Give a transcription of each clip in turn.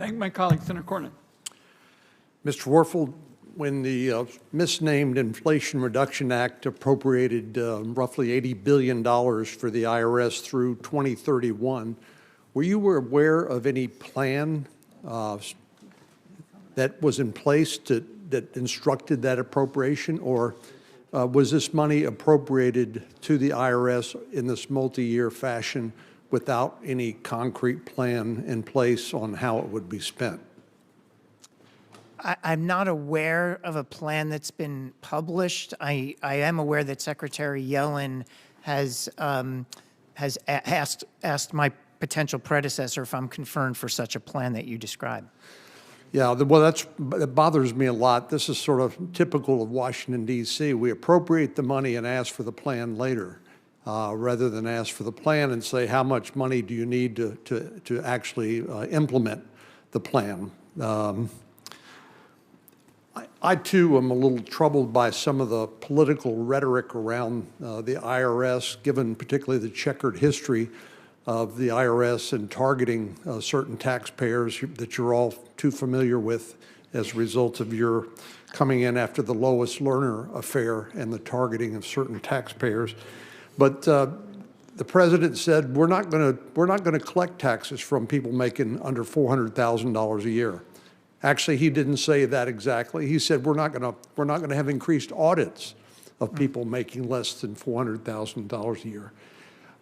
Thank my colleague, Senator Cornyn. Mr. Werfel, when the misnamed Inflation Reduction Act appropriated roughly $80 billion for the IRS through 2031, were you aware of any plan that was in place that instructed that appropriation, or was this money appropriated to the IRS in this multi-year fashion without any concrete plan in place on how it would be spent? I'm not aware of a plan that's been published. I am aware that Secretary Yellen has asked my potential predecessor if I'm confirmed for such a plan that you described. Yeah, well, that bothers me a lot. This is sort of typical of Washington, D.C. We appropriate the money and ask for the plan later, rather than ask for the plan and say, how much money do you need to actually implement the plan? I, too, am a little troubled by some of the political rhetoric around the IRS, given particularly the checkered history of the IRS and targeting certain taxpayers that you're all too familiar with as a result of your coming in after the Lois Lerner affair and the targeting of certain taxpayers. But the president said we're not going to collect taxes from people making under $400,000 a year. Actually, he didn't say that exactly. He said we're not going to have increased audits of people making less than $400,000 a year.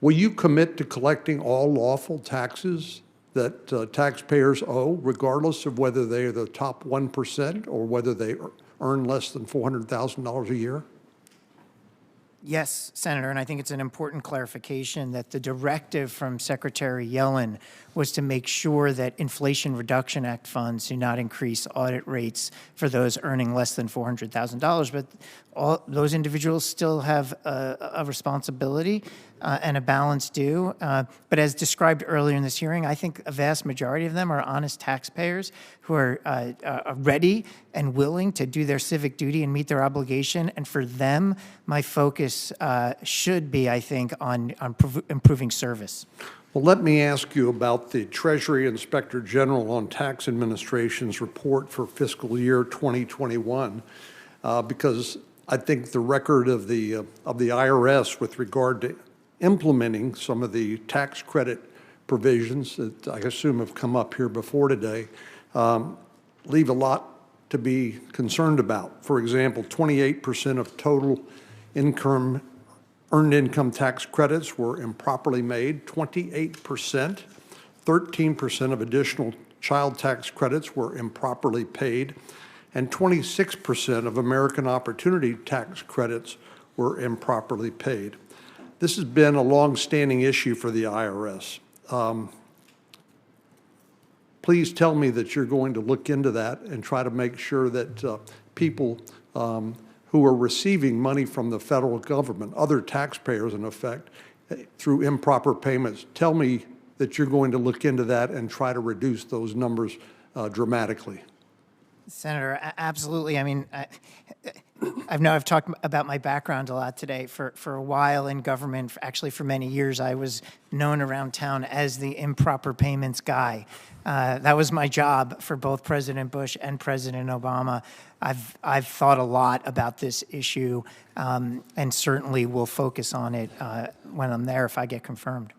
Will you commit to collecting all lawful taxes that taxpayers owe, regardless of whether they are the top 1% or whether they earn less than $400,000 a year? Yes, Senator, and I think it's an important clarification that the directive from Secretary Yellen was to make sure that Inflation Reduction Act funds do not increase audit rates for those earning less than $400,000, but all those individuals still have a responsibility and a balance due. But as described earlier in this hearing, I think a vast majority of them are honest taxpayers who are ready and willing to do their civic duty and meet their obligation. And for them, my focus should be, I think, on improving service. Well, let me ask you about the Treasury Inspector General on Tax Administration's report for fiscal year 2021, because I think the record of the IRS with regard to implementing some of the tax credit provisions that I assume have come up here before today leave a lot to be concerned about. For example, 28% of total earned income tax credits were improperly made, 28%, 13% of additional child tax credits were improperly paid, and 26% of American Opportunity Tax credits were improperly paid. This has been a long-standing issue for the IRS. Please tell me that you're going to look into that and try to make sure that people who are receiving money from the federal government, other taxpayers in effect, through improper payments, tell me that you're going to look into that and try to reduce those numbers dramatically. Senator, absolutely. I mean, I've talked about my background a lot today. For a while in government, actually for many years, I was known around town as the improper payments guy. That was my job for both President Bush and President Obama. I've thought a lot about this issue and certainly will focus on it when I'm there if I get confirmed.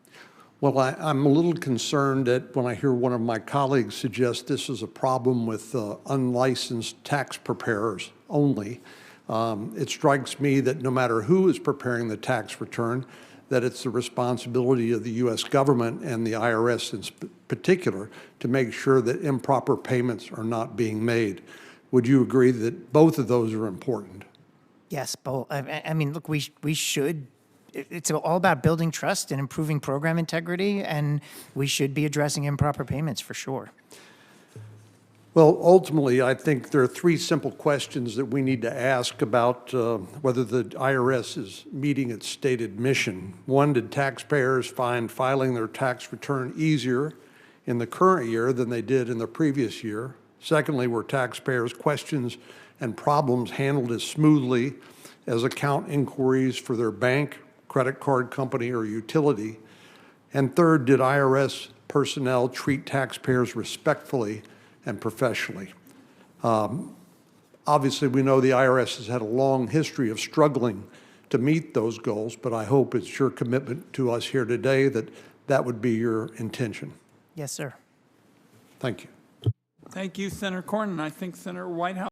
Well, I'm a little concerned that when I hear one of my colleagues suggest this is a problem with unlicensed tax preparers only. It strikes me that no matter who is preparing the tax return, that it's the responsibility of the U.S. government and the IRS in particular to make sure that improper payments are not being made. Would you agree that both of those are important? Yes, both. I mean, look, we should. It's all about building trust and improving program integrity, and we should be addressing improper payments for sure. Well, ultimately, I think there are three simple questions that we need to ask about whether the IRS is meeting its stated mission. One, did taxpayers find filing their tax return easier in the current year than they did in the previous year? Secondly, were taxpayers' questions and problems handled as smoothly as account inquiries for their bank, credit card company, or utility? And third, did IRS personnel treat taxpayers respectfully and professionally. Obviously, we know the IRS has had a long history of struggling to meet those goals, but I hope it's your commitment to us here today that that would be your intention. Yes, sir. Thank you. Thank you, Senator Cornyn. I think Senator Whitehouse